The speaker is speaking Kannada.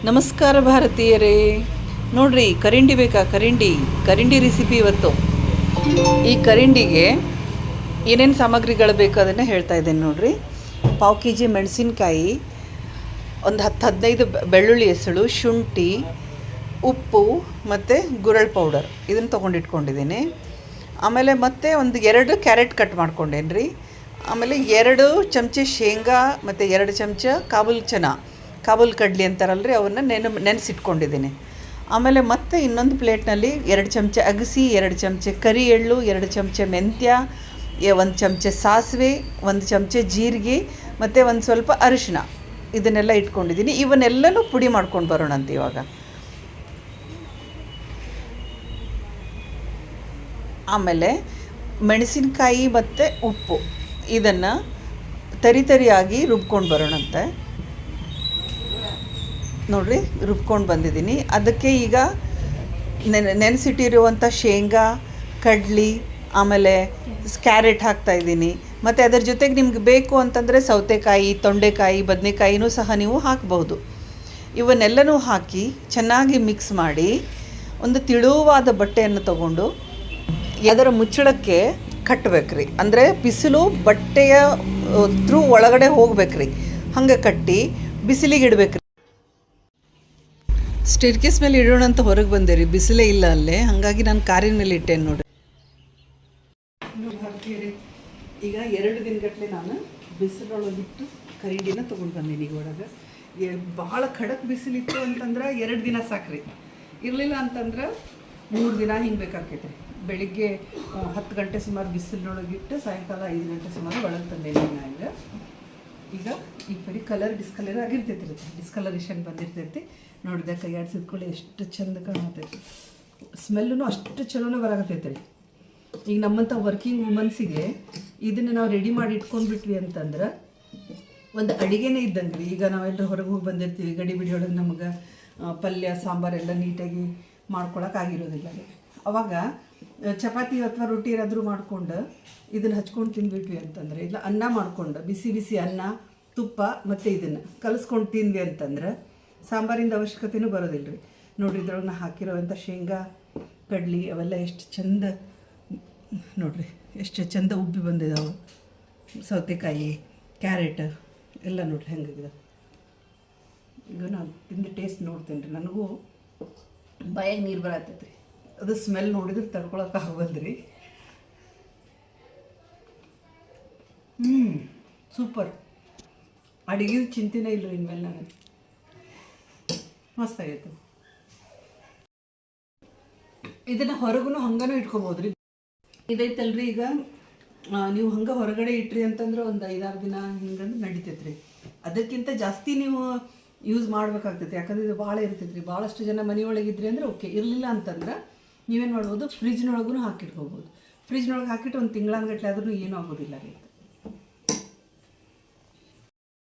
ನಮಸ್ಕಾರ ಭಾರತೀಯರೇ. ನೋಡ್ರಿ, ಕರಿಂಡಿ ಬೇಕಾ? ಕರಿಂಡಿ ರೆಸಿಪಿ ಇವತ್ತು. ಈ ಕರಿಂಡಿಗೆ ಏನೇನು ಸಾಮಗ್ರಿಗಳು ಬೇಕು ಅದನ್ನು ಹೇಳ್ತಾ ಇದ್ದೇನೆ ನೋಡ್ರಿ. 1/4 kg ಮೆಣಸಿನ್ಕಾಯಿ, ಒಂದು 10-15 ಬೆಳ್ಳುಳ್ಳಿ ಎಸಳು, ಶುಂಠಿ, ಉಪ್ಪು ಮತ್ತು ಗುರಳ್ ಪೌಡರ್ ಇದನ್ನು ತೊಗೊಂಡಿಟ್ಕೊಂಡಿದ್ದೀನಿ. ಆಮೇಲೆ ಮತ್ತೆ ಒಂದು 2 ಕ್ಯಾರೆಟ್ ಕಟ್ ಮಾಡ್ಕೊಂಡೇನಿ ರೀ. ಆಮೇಲೆ 2 ಚಮಚೆ ಶೇಂಗಾ ಮತ್ತು 2 ಚಮಚ ಕಾಬೂಲ್ ಕಡ್ಲಿ ಅಂತಾರಲ್ರಿ, ಅವನ್ನ ನೆನೆಸಿಟ್ಕೊಂಡಿದ್ದೀನಿ. ಆಮೇಲೆ ಮತ್ತೆ ಇನ್ನೊಂದು ಪ್ಲೇಟ್ನಲ್ಲಿ 2 ಚಮಚ ಅಗಸಿ, 2 ಚಮಚೆ ಕರಿ ಎಳ್ಳು, 2 ಚಮಚೆ ಮೆಂತ್ಯ, 1 ಚಮಚೆ ಸಾಸಿವೆ, 1 ಚಮಚೆ ಜೀರಿಗೆ ಮತ್ತು ಒಂದು ಸ್ವಲ್ಪ ಅರಿಶಿನ ಇದನ್ನೆಲ್ಲ ಇಟ್ಕೊಂಡಿದ್ದೀನಿ. ಇವನ್ನೆಲ್ಲನೂ ಪುಡಿ ಮಾಡ್ಕೊಂಡು ಬರೋಣಂತ ಇವಾಗ. ಆಮೇಲೆ ಮೆಣಸಿನಕಾಯಿ ಮತ್ತು ಉಪ್ಪು ಇದನ್ನು ತರಿಯಾಗಿ ರುಬ್ಕೊಂಡು ಬರೋಣಂತೆ. ನೋಡಿರಿ, ರುಬ್ಕೊಂಡು ಬಂದಿದ್ದೀನಿ. ಅದಕ್ಕೆ ಈಗ ನೆನೆಸಿಟ್ಟಿರುವಂಥ ಶೇಂಗಾ, ಕಡ್ಲಿ, ಆಮೇಲೆ ಕ್ಯಾರೆಟ್ ಹಾಕ್ತಾಯಿದ್ದೀನಿ. ಮತ್ತು ಅದರ ಜೊತೆಗೆ ನಿಮ್ಗೆ ಬೇಕು ಅಂತಂದರೆ ಸೌತೆಕಾಯಿ, ತೊಂಡೆಕಾಯಿ, ಬದನೆಕಾಯಿನೂ ಸಹ ನೀವು ಹಾಕ್ಬೋದು. ಇವನ್ನೆಲ್ಲನೂ ಹಾಕಿ ಚೆನ್ನಾಗಿ ಮಿಕ್ಸ್ ಮಾಡಿ ಒಂದು ತೆಳುವಾದ ಬಟ್ಟೆಯನ್ನು ತಗೊಂಡು ಅದರ ಮುಚ್ಚಳಕ್ಕೆ ಕಟ್ಟಬೇಕ್ರಿ. ಅಂದರೆ ಬಿಸಿಲು ಬಟ್ಟೆಯ ಥ್ರೂ ಒಳಗಡೆ ಹೋಗ್ಬೇಕ್ರಿ. ಹಂಗೆ ಕಟ್ಟಿ ಬಿಸಿಲಿಗೆ ಇಡಬೇಕ್ರಿ. ಸ್ಟೇರ್ಕೇಸ್ ಮೇಲೆ ಇಡೋಣ ಅಂತ ಹೊರಗೆ ಬಂದೆ ರೀ, ಬಿಸಿಲೇ ಇಲ್ಲ ಅಲ್ಲೇ. ಹಾಗಾಗಿ ನಾನು ಕಾರಿನ ಮೇಲೆ ಇಟ್ಟೇನೆ ನೋಡಿ. ಈಗ 2 ದಿನಗಟ್ಟಲೆ ನಾನು ಬಿಸಿಲೊಳಗಿಟ್ಟು ಕರಿಂಡಿನ ತೊಗೊಂಡು ಬಂದೀನಿ. ಈಗ ಒಳಗೆ ಭಾಳ ಖಡಕ್ ಬಿಸಿಲಿತ್ತು ಅಂತಂದ್ರೆ 2 ದಿನ ಸಾಕ್ರಿ. ಇರಲಿಲ್ಲ ಅಂತಂದ್ರೆ 3 ದಿನ ಹಿಂಗೆ ಬೇಕಾಕೈತೆ ರೀ. ಬೆಳಿಗ್ಗೆ 10 ಗಂಟೆ ಸುಮಾರು ಬಿಸಿಲಿನೊಳಗಿಟ್ಟು ಸಾಯಂಕಾಲ 5 ಗಂಟೆ ಸುಮಾರು ಒಳಗೆ ತಂದೇನಿ ನಾನು. ಈಗ ಈ ಪರಿ ಕಲರ್ ಡಿಸ್ಕಲರ್ ಆಗಿರ್ತೈತಿ ರೀ, ಡಿಸ್ಕಲರೇಷನ್ ಬಂದಿರ್ತೈತಿ. ನೋಡಿದೆ ಕೈಯಾಡಿಸಿದ್ಕೊಳ್ಳಿ ಎಷ್ಟು ಚಂದ ಕಾಣತೈತಿ. ಸ್ಮೆಲ್ಲೂ ಅಷ್ಟು ಚಲೋನೇ ಬರಾಕತ್ತೈತೆ ರೀ. ಈಗ ನಮ್ಮಂಥ ವರ್ಕಿಂಗ್ ವುಮನ್ಸಿಗೆ ಇದನ್ನು ನಾವು ರೆಡಿ ಮಾಡಿ ಇಟ್ಕೊಂಡ್ಬಿಟ್ವಿ ಅಂತಂದ್ರೆ ಒಂದು ಅಡುಗೆನೇ ಇದ್ದಂಗೆ ರೀ. ಈಗ ನಾವೆಲ್ಲರೂ ಹೊರಗೆ ಹೋಗಿ ಬಂದಿರ್ತೀವಿ, ಗಡಿ ಬಿಡಿಯೊಳಗೆ ನಮಗೆ ಪಲ್ಯ ಸಾಂಬಾರೆಲ್ಲ ನೀಟಾಗಿ ಮಾಡ್ಕೊಳಕ್ಕಾಗಿರೋದಿಲ್ಲ ರೀ. ಅವಾಗ ಚಪಾತಿ ಅಥವಾ ರೊಟ್ಟಿ ಏನಾದರೂ ಮಾಡ್ಕೊಂಡು ಇದನ್ನು ಹಚ್ಕೊಂಡು ತಿಂದ್ಬಿಟ್ವಿ ಅಂತಂದರೆ, ಇಲ್ಲ ಅನ್ನ ಮಾಡ್ಕೊಂಡು ಬಿಸಿ ಬಿಸಿ ಅನ್ನ, ತುಪ್ಪ ಮತ್ತು ಇದನ್ನು ಕಲಿಸ್ಕೊಂಡು ತಿಂದ್ವಿ ಅಂತಂದ್ರೆ ಸಾಂಬಾರಿಂದ ಅವಶ್ಯಕತೆಯೂ ಬರೋದಿಲ್ಲ ರೀ. ನೋಡಿರಿ, ಇದ್ರೊಳಗೆ ನಾ ಹಾಕಿರೋವಂಥ ಶೇಂಗಾ, ಕಡ್ಲಿ ಅವೆಲ್ಲ ಎಷ್ಟು ಚಂದ ನೋಡಿರಿ, ಎಷ್ಟು ಚಂದ ಉಬ್ಬಿ ಬಂದಿದ್ದಾವೆ. ಸೌತೆಕಾಯಿ, ಕ್ಯಾರೆಟ್ ಎಲ್ಲ ನೋಡಿರಿ ಹೆಂಗಿದೆ. ಈಗ ನಾನು ತಿಂದು ಟೇಸ್ಟ್ ನೋಡ್ತೀನಿ ರೀ. ನನಗೂ ಬಾಯಾಗ ನೀರು ಬರತ್ತೈತೆ ರೀ. ಅದು ಸ್ಮೆಲ್ ನೋಡಿದ್ರೆ ತಡ್ಕೊಳಕ್ಕೆ ಆಗೋಲ್ರಿ. ಸೂಪರ್. ಅಡುಗೆ ಚಿಂತೆನೇ ಇಲ್ಲ ರೀ ಇನ್ಮೇಲೆ. ನನಗೆ ಮಸ್ತಾಗೈತೆ. ಇದನ್ನು ಹೊರಗೂ ಹಂಗನೂ ಇಟ್ಕೊಬೋದು ರೀ. ಇದೈತಲ್ರಿ, ಈಗ ನೀವು ಹಂಗೆ ಹೊರಗಡೆ ಇಟ್ರಿ ಅಂತಂದ್ರೆ ಒಂದು 5-6 ದಿನ ಹಿಂಗಂದ್ರೆ ನಡಿತೈತೆ ರೀ. ಅದಕ್ಕಿಂತ ಜಾಸ್ತಿ ನೀವು ಯೂಸ್ ಮಾಡ್ಬೇಕಾಗ್ತೈತೆ. ಯಾಕಂದರೆ ಇದು ಭಾಳ ಇರ್ತೈತೆ ರೀ. ಭಾಳಷ್ಟು ಜನ ಮನೆಯೊಳಗಿದ್ರಿ ಅಂದರೆ ಓಕೆ. ಇರಲಿಲ್ಲ ಅಂತಂದ್ರೆ ನೀವೇನು ಮಾಡ್ಬೋದು, ಫ್ರಿಜ್ನೊಳಗೂ ಹಾಕಿಟ್ಕೋಬೋದು. ಫ್ರಿಜ್ನೊಳಗೆ ಹಾಕಿಟ್ಟು ಒಂದು ತಿಂಗಳಾನ್ಗಟ್ಲೆ ಆದ್ರೂ ಏನೂ ಆಗೋದಿಲ್ಲ ರೀ.